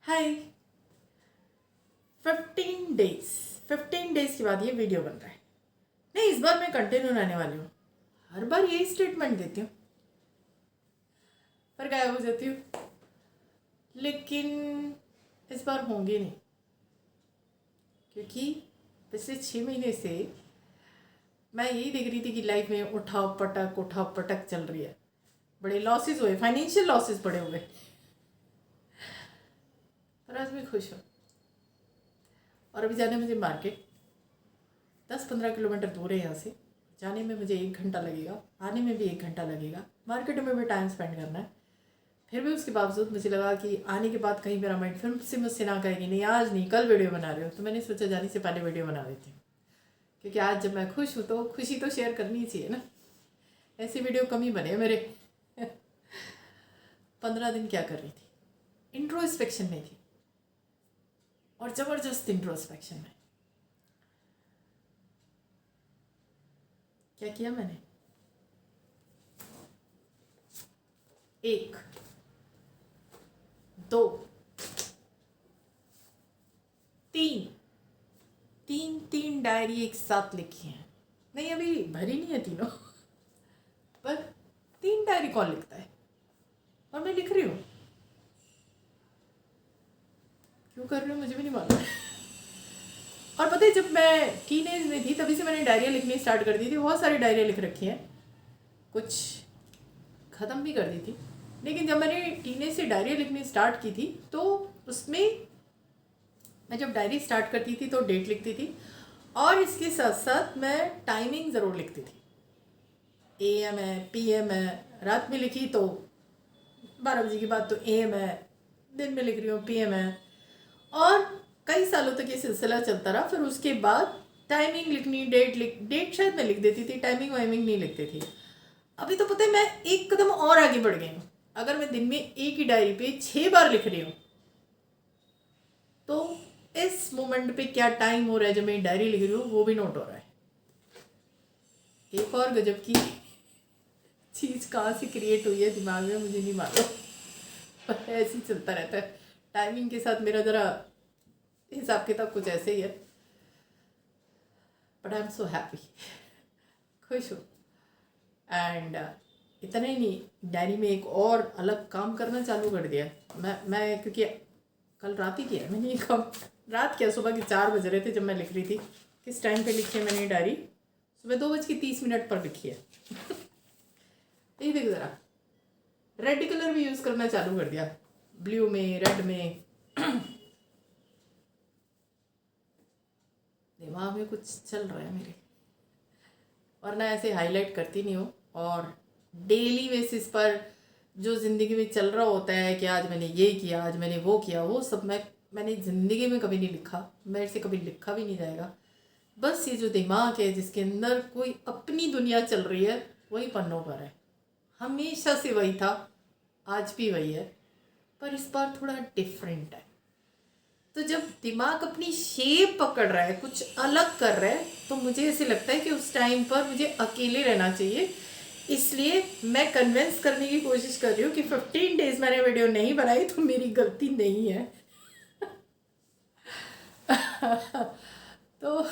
हाय। 15 days के बाद ये वीडियो बन रहा है। नहीं, इस बार मैं कंटिन्यू रहने वाली हूँ। हर बार यही स्टेटमेंट देती हूँ पर गायब हो जाती हूँ, लेकिन इस बार होंगी नहीं, क्योंकि पिछले 6 महीने से मैं यही देख रही थी कि लाइफ में उठाव पटक चल रही है। बड़े लॉसेस हुए, फाइनेंशियल लॉसेस बड़े हुए, पर आज मैं खुश हूँ। और अभी जाने मुझे मार्केट 10-15 किलोमीटर दूर है यहाँ से। जाने में मुझे 1 घंटा लगेगा, आने में भी 1 घंटा लगेगा। मार्केट में भी टाइम स्पेंड करना है। फिर भी उसके बावजूद मुझे लगा कि आने के बाद कहीं मेरा माइंड फिर से मुझसे ना कहेगी नहीं आज नहीं कल वीडियो बना रहे हो, तो मैंने सोचा जाने से पहले वीडियो बना देती हूँ, क्योंकि आज जब मैं खुश हूँ तो खुशी तो शेयर करनी ही चाहिए ना। ऐसी वीडियो कम ही बने मेरे। 15 दिन क्या कर रही थी? इंट्रोस्पेक्शन में थी, और ज़बरदस्त इंट्रोस्पेक्शन में। क्या किया मैंने? 1, 2, 3 डायरी एक साथ लिखी हैं। नहीं, अभी भरी नहीं है तीनों, पर 3 डायरी कौन लिखता है? और मैं लिख रही हूँ। क्यों कर रही हूँ मुझे भी नहीं मालूम। और पता है, जब मैं टीनेज में थी तभी से मैंने डायरियाँ लिखनी स्टार्ट कर दी थी। बहुत सारी डायरियाँ लिख रखी हैं, कुछ ख़त्म भी कर दी थी। लेकिन जब मैंने टीनेज से डायरियाँ लिखनी स्टार्ट की थी तो उसमें मैं जब डायरी स्टार्ट करती थी तो डेट लिखती थी, और इसके साथ साथ मैं टाइमिंग ज़रूर लिखती थी। AM है, PM है, रात में लिखी तो 12 बजे के बाद तो AM है, दिन में लिख रही हूँ PM है। और कई सालों तक ये सिलसिला चलता रहा। फिर उसके बाद टाइमिंग लिखनी, डेट शायद मैं लिख देती थी, टाइमिंग वाइमिंग नहीं लिखती थी। अभी तो पता है मैं एक कदम और आगे बढ़ गई हूँ। अगर मैं दिन में एक ही डायरी पे 6 बार लिख रही हूँ तो इस मोमेंट पे क्या टाइम हो रहा है जब मैं डायरी लिख रही हूँ वो भी नोट हो रहा है। एक और गजब की चीज़ कहाँ से क्रिएट हुई है दिमाग में मुझे नहीं मालूम, पर ऐसे ही चलता रहता है। टाइमिंग के साथ मेरा ज़रा हिसाब किताब कुछ ऐसे ही है, but I am so happy, खुश हूँ। एंड इतना ही नहीं, डायरी में एक और अलग काम करना चालू कर दिया मैं क्योंकि कल रात ही किया मैंने ये काम। रात क्या, सुबह के 4 बज रहे थे जब मैं लिख रही थी। किस टाइम पे लिखी है मैंने ये डायरी? सुबह 2:30 पर लिखी है। ये देख ज़रा, रेड कलर भी यूज़ करना चालू कर दिया, ब्लू में, रेड में। दिमाग में कुछ चल रहा है मेरे, और ना ऐसे हाईलाइट करती नहीं हूँ। और डेली बेसिस पर जो ज़िंदगी में चल रहा होता है कि आज मैंने ये किया, आज मैंने वो किया, वो सब मैंने ज़िंदगी में कभी नहीं लिखा, मेरे से कभी लिखा भी नहीं जाएगा। बस ये जो दिमाग है जिसके अंदर कोई अपनी दुनिया चल रही है वही पन्नों पर है। हमेशा से वही था, आज भी वही है, पर इस बार थोड़ा डिफरेंट है। तो जब दिमाग अपनी शेप पकड़ रहा है, कुछ अलग कर रहा है, तो मुझे ऐसे लगता है कि उस टाइम पर मुझे अकेले रहना चाहिए। इसलिए मैं कन्विंस करने की कोशिश कर रही हूँ कि 15 डेज मैंने वीडियो नहीं बनाई तो मेरी गलती नहीं है। तो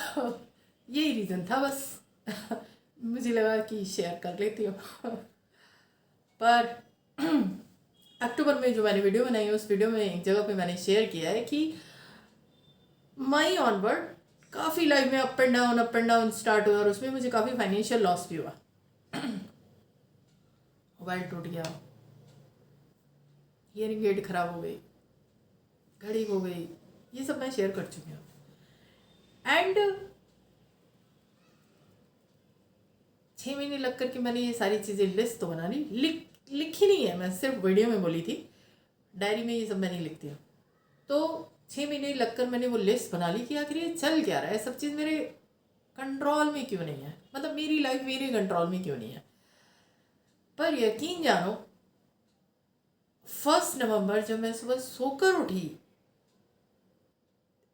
यही रीज़न था बस। मुझे लगा कि शेयर कर लेती हूँ। पर अक्टूबर में जो मैंने वीडियो बनाई है उस वीडियो में एक जगह पे मैंने शेयर किया है कि मई ऑनवर्ड काफ़ी लाइफ में अप एंड डाउन स्टार्ट हुआ, और उसमें मुझे काफ़ी फाइनेंशियल लॉस भी हुआ। मोबाइल टूट गया, हियरिंग एड खराब हो गई, घड़ी हो गई, ये सब मैं शेयर कर चुकी हूँ। एंड 6 महीने लग करके मैंने ये सारी चीज़ें लिस्ट तो बना ली, लिखी नहीं है, मैं सिर्फ वीडियो में बोली थी। डायरी में ये सब मैं नहीं लिखती हूँ। तो 6 महीने लगकर मैंने वो लिस्ट बना ली कि आखिर ये चल क्या रहा है, सब चीज़ मेरे कंट्रोल में क्यों नहीं है, मतलब मेरी लाइफ मेरे कंट्रोल में क्यों नहीं है। पर यकीन जानो, 1 नवंबर जब मैं सुबह सोकर उठी,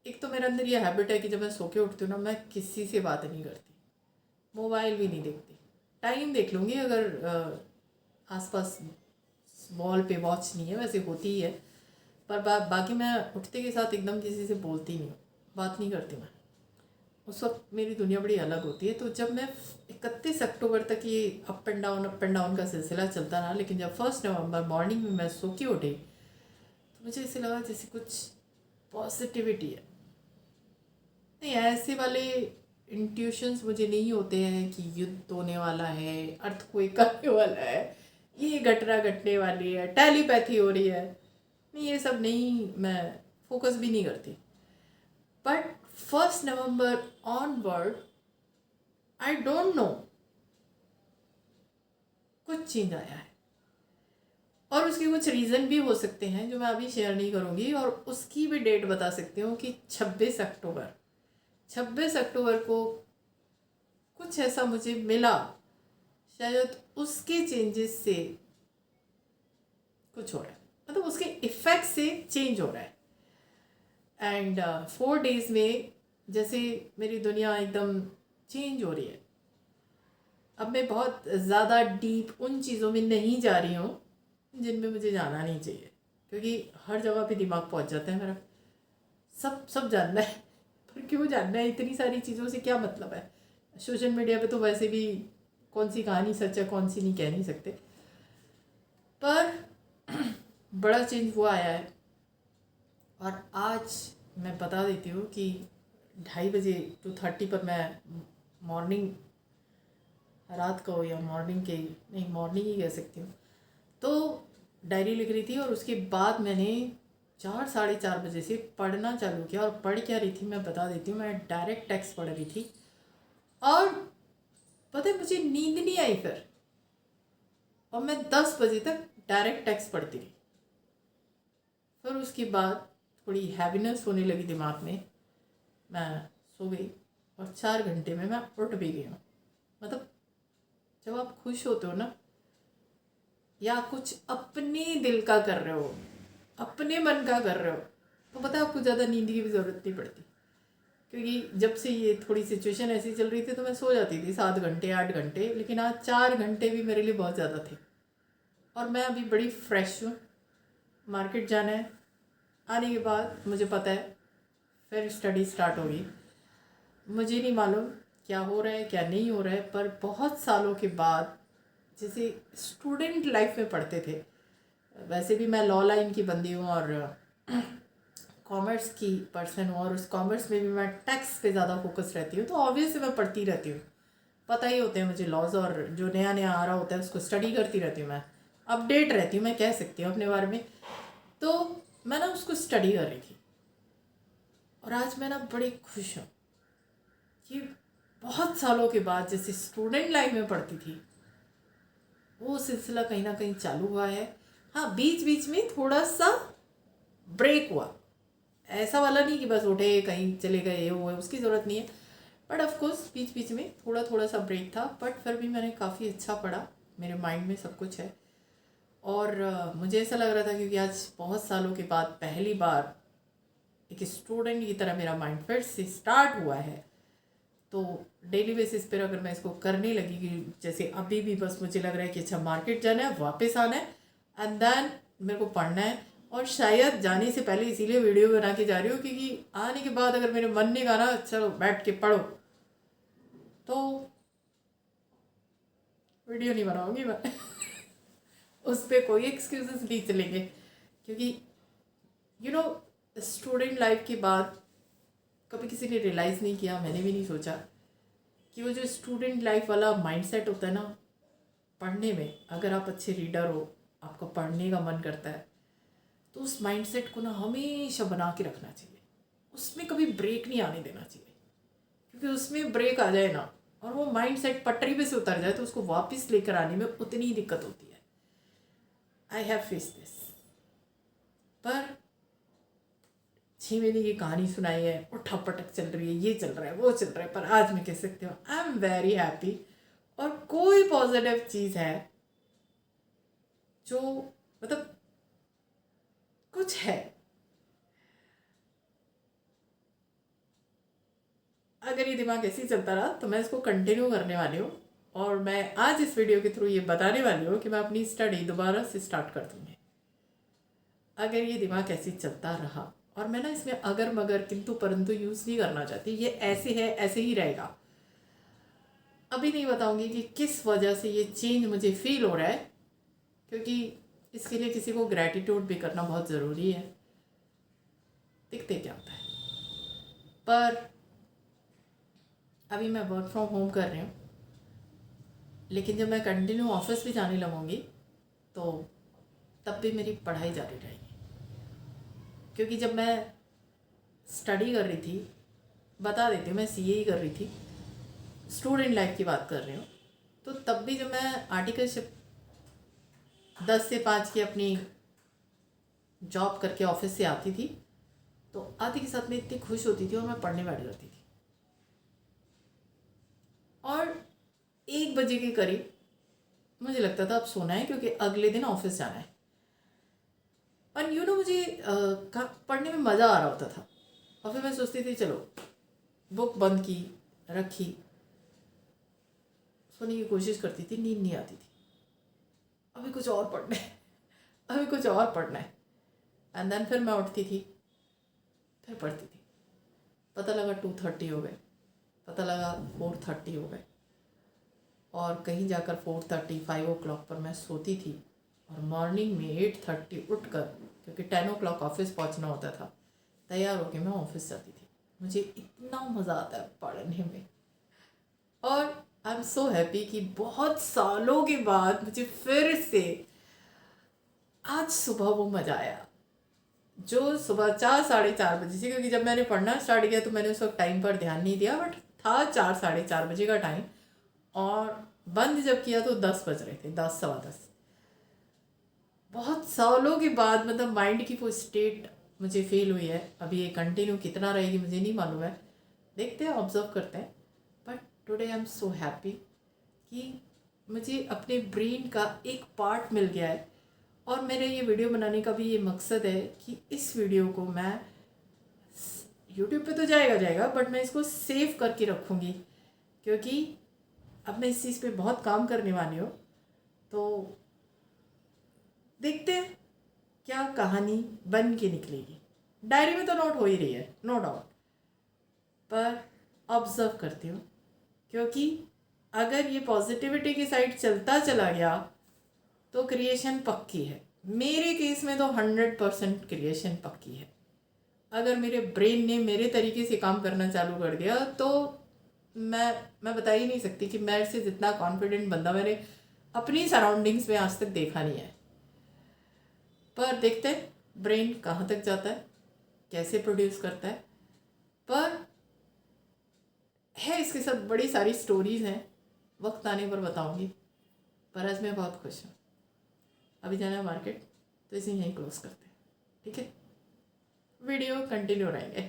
एक तो मेरे अंदर ये हैबिट है कि जब मैं सो के उठती हूँ ना, मैं किसी से बात नहीं करती, मोबाइल भी नहीं देखती। टाइम देख लूँगी अगर आसपास वॉल पे वॉच नहीं है, वैसे होती ही है, पर बाकी मैं उठते के साथ एकदम किसी से बोलती नहीं हूँ, बात नहीं करती मैं। उस वक्त मेरी दुनिया बड़ी अलग होती है। तो जब मैं 31 अक्टूबर तक ये अप एंड डाउन का सिलसिला चलता रहा, लेकिन जब 1 नवंबर मॉर्निंग में मैं सो के उठी तो मुझे ऐसे लगा जैसे कुछ पॉजिटिविटी है। नहीं, ऐसे वाले इंट्यूशंस मुझे नहीं होते हैं कि युद्ध होने वाला है, अर्थक्वेक आने वाला है, ये घटना घटने वाली है, टेलीपैथी हो रही है। नहीं, ये सब नहीं, मैं फोकस भी नहीं करती। But 1 November onward I don't know, कुछ चेंज आया है। और उसके कुछ रीज़न भी हो सकते हैं जो मैं अभी शेयर नहीं करूँगी, और उसकी भी डेट बता सकती हूँ कि 26 अक्टूबर को कुछ ऐसा मुझे मिला, शायद उसके चेंजेस से कुछ हो रहा है, मतलब उसके इफ़ेक्ट से चेंज हो रहा है। एंड 4 डेज़ में जैसे मेरी दुनिया एकदम चेंज हो रही है। अब मैं बहुत ज़्यादा डीप उन चीज़ों में नहीं जा रही हूँ जिनमें मुझे जाना नहीं चाहिए, क्योंकि हर जगह पे दिमाग पहुँच जाता है मेरा, सब जानना है। पर क्यों जानना है, इतनी सारी चीज़ों से क्या मतलब है। सोशल मीडिया पे तो वैसे भी कौन सी कहानी सच है कौन सी नहीं कह नहीं सकते। पर बड़ा चेंज हुआ आया है। और आज मैं बता देती हूँ कि 2:30 बजे 2:30 पर मैं मॉर्निंग, रात का हो या मॉर्निंग के, नहीं मॉर्निंग ही कह सकती हूँ, तो डायरी लिख रही थी। और उसके बाद मैंने 4-4:30 बजे से पढ़ना चालू किया। और पढ़ क्या रही थी मैं बता देती हूँ। मैं डायरेक्ट टेक्स्ट पढ़ रही थी और पता है मुझे नींद नहीं आई फिर, और मैं 10 बजे तक डायरेक्ट टेक्स्ट पढ़ती रही। फिर उसके बाद थोड़ी हैवीनेस होने लगी दिमाग में, मैं सो गई और 4 घंटे में मैं उठ भी गई हूँ। मतलब जब आप खुश होते हो ना, या कुछ अपने दिल का कर रहे हो, अपने मन का कर रहे हो, तो पता है आपको ज़्यादा नींद की भी ज़रूरत नहीं पड़ती। क्योंकि जब से ये थोड़ी सिचुएशन ऐसी चल रही थी तो मैं सो जाती थी 7 घंटे 8 घंटे, लेकिन आज 4 घंटे भी मेरे लिए बहुत ज़्यादा थे। और मैं अभी बड़ी फ्रेश हूँ। मार्केट जाना है, आने के बाद मुझे पता है फिर स्टडी स्टार्ट होगी। मुझे नहीं मालूम क्या हो रहा है क्या नहीं हो रहा है, पर बहुत सालों के बाद, जैसे स्टूडेंट लाइफ में पढ़ते थे, वैसे भी मैं लॉ लाइन की बंदी हूँ और कॉमर्स की पर्सन हूँ, और उस कॉमर्स में भी मैं टैक्स पे ज़्यादा फोकस रहती हूँ, तो ऑब्वियसली मैं पढ़ती रहती हूँ। पता ही होते हैं मुझे लॉज, और जो नया नया आ रहा होता है उसको स्टडी करती रहती हूँ मैं, अपडेट रहती हूँ, मैं कह सकती हूँ अपने बारे में। तो मैं ना उसको स्टडी कर रही थी, और आज मैं ना बड़ी खुश हूँ कि बहुत सालों के बाद जैसे स्टूडेंट लाइफ में पढ़ती थी वो सिलसिला कहीं ना कहीं चालू हुआ है। हाँ, बीच बीच में थोड़ा सा ब्रेक हुआ, ऐसा वाला नहीं कि बस उठे कहीं चले गए ये हुए, उसकी ज़रूरत नहीं है। बट ऑफकोर्स बीच बीच में थोड़ा थोड़ा सा ब्रेक था, बट फिर भी मैंने काफ़ी अच्छा पढ़ा, मेरे माइंड में सब कुछ है। और मुझे ऐसा लग रहा था क्योंकि आज बहुत सालों के बाद पहली बार एक स्टूडेंट की तरह मेरा माइंड फिर से स्टार्ट हुआ है। तो डेली बेसिस पर अगर मैं इसको करने लगी कि जैसे अभी भी बस मुझे लग रहा है कि अच्छा मार्केट जाना है, वापस आना है, एंड देन मेरे को पढ़ना है। और शायद जाने से पहले इसीलिए वीडियो बना के जा रही हूँ क्योंकि आने के बाद अगर मेरे मन ने कहा ना चलो बैठ के पढ़ो, तो वीडियो नहीं बनाऊंगी मैं। उस पर कोई एक्सक्यूजेस नहीं चलेंगे, क्योंकि यू नो स्टूडेंट लाइफ के बाद कभी किसी ने रियलाइज़ नहीं किया, मैंने भी नहीं सोचा कि वो जो स्टूडेंट लाइफ वाला माइंडसेट होता है ना, पढ़ने में अगर आप अच्छे रीडर हो, आपको पढ़ने का मन करता है, तो उस माइंडसेट को ना हमेशा बना के रखना चाहिए, उसमें कभी ब्रेक नहीं आने देना चाहिए। क्योंकि उसमें ब्रेक आ जाए ना और वो माइंडसेट पटरी पे से उतर जाए तो उसको वापस लेकर आने में उतनी ही दिक्कत होती है। I have face this. पर 6 महीने की कहानी सुनाई है, उठा पटक चल रही है, ये चल रहा है वो चल रहा है, पर आज मैं कह सकती हूँ आई एम वेरी हैप्पी। और कोई पॉजिटिव चीज़ है जो मतलब कुछ है, अगर ये दिमाग ऐसे ही चलता रहा तो मैं इसको कंटिन्यू करने वाली हूँ। और मैं आज इस वीडियो के थ्रू ये बताने वाली हूँ कि मैं अपनी स्टडी दोबारा से स्टार्ट कर दूँगी। अगर ये दिमाग ऐसे चलता रहा, और मैं ना इसमें अगर मगर किंतु परंतु यूज़ नहीं करना चाहती, ये ऐसे है ऐसे ही रहेगा। अभी नहीं बताऊंगी कि किस वजह से ये चेंज मुझे फील हो रहा है, क्योंकि इसके लिए किसी को ग्रैटिट्यूड भी करना बहुत ज़रूरी है। देखते क्या होता है। पर अभी मैं वर्क फ्रॉम होम कर रही हूँ, लेकिन जब मैं कंटिन्यू ऑफिस भी जाने लगूँगी तो तब भी मेरी पढ़ाई जारी रहेगी। क्योंकि जब मैं स्टडी कर रही थी, बता देती हूँ, मैं सीए ही कर रही थी, स्टूडेंट लाइफ की बात कर रही हूँ, तो तब भी जब मैं आर्टिकलशिप 10 से 5 की अपनी जॉब करके ऑफिस से आती थी, तो आते के साथ में इतनी खुश होती थी और मैं पढ़ने बैठ जाती थी। और 1 बजे के करीब मुझे लगता था अब सोना है, क्योंकि अगले दिन ऑफिस जाना है। और मुझे पढ़ने में मज़ा आ रहा होता था। और फिर मैं सोचती थी चलो बुक बंद की, रखी, सोने की कोशिश करती थी, नींद नहीं आती थी। अभी कुछ और पढ़ना है, अभी कुछ और पढ़ना है। एंड देन फिर मैं उठती थी, फिर पढ़ती थी। पता लगा 2:30 हो गए, पता लगा 4:30 हो गए, और कहीं जाकर 4:30 5 o'clock पर मैं सोती थी। और मॉर्निंग में 8:30 उठकर, क्योंकि 10 o'clock ऑफिस पहुंचना होता था, तैयार होकर मैं ऑफिस जाती थी। मुझे इतना मज़ा आता है पढ़ने में। और आई एम सो हैप्पी कि बहुत सालों के बाद मुझे फिर से आज सुबह वो मज़ा आया, जो सुबह 4-4:30 बजे से। क्योंकि जब मैंने पढ़ना स्टार्ट किया तो मैंने उस वक्त टाइम पर ध्यान नहीं दिया, बट था 4-4:30 बजे का टाइम, और बंद जब किया तो 10 बज रहे थे, 10 सवा 10। बहुत सालों के बाद मतलब माइंड की वो स्टेट मुझे फील हुई है। अभी ये कंटिन्यू कितना रहेगी मुझे नहीं मालूम है, देखते हैं, ऑब्जर्व करते हैं। But today I am so happy कि मुझे अपने ब्रेन का एक पार्ट मिल गया है। और मेरे ये वीडियो बनाने का भी ये मकसद है कि इस वीडियो को मैं यूट्यूब पे तो जाएगा, बट मैं इसको सेव करके रखूँगी, क्योंकि अब मैं इस चीज़ पे बहुत काम करने वाली हूँ। तो देखते हैं क्या कहानी बन के निकलेगी। डायरी में तो नोट हो ही रही है, नो डाउट, पर ऑब्जर्व करती हूँ, क्योंकि अगर ये पॉजिटिविटी की साइड चलता चला गया तो क्रिएशन पक्की है। मेरे केस में तो 100% क्रिएशन पक्की है। अगर मेरे ब्रेन ने मेरे तरीके से काम करना चालू कर दिया तो मैं बता ही नहीं सकती कि मेरे से जितना कॉन्फिडेंट बंदा मैंने अपनी सराउंडिंग्स में आज तक देखा नहीं है। पर देखते हैं ब्रेन कहाँ तक जाता है, कैसे प्रोड्यूस करता है। पर है इसके साथ बड़ी सारी स्टोरीज़ हैं, वक्त आने पर बताऊंगी। पर आज मैं बहुत खुश हूँ। अभी जाना है मार्केट, तो इसे यहीं क्लोज करते हैं, ठीक है। वीडियो कंटिन्यू रहेंगे।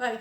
बाय।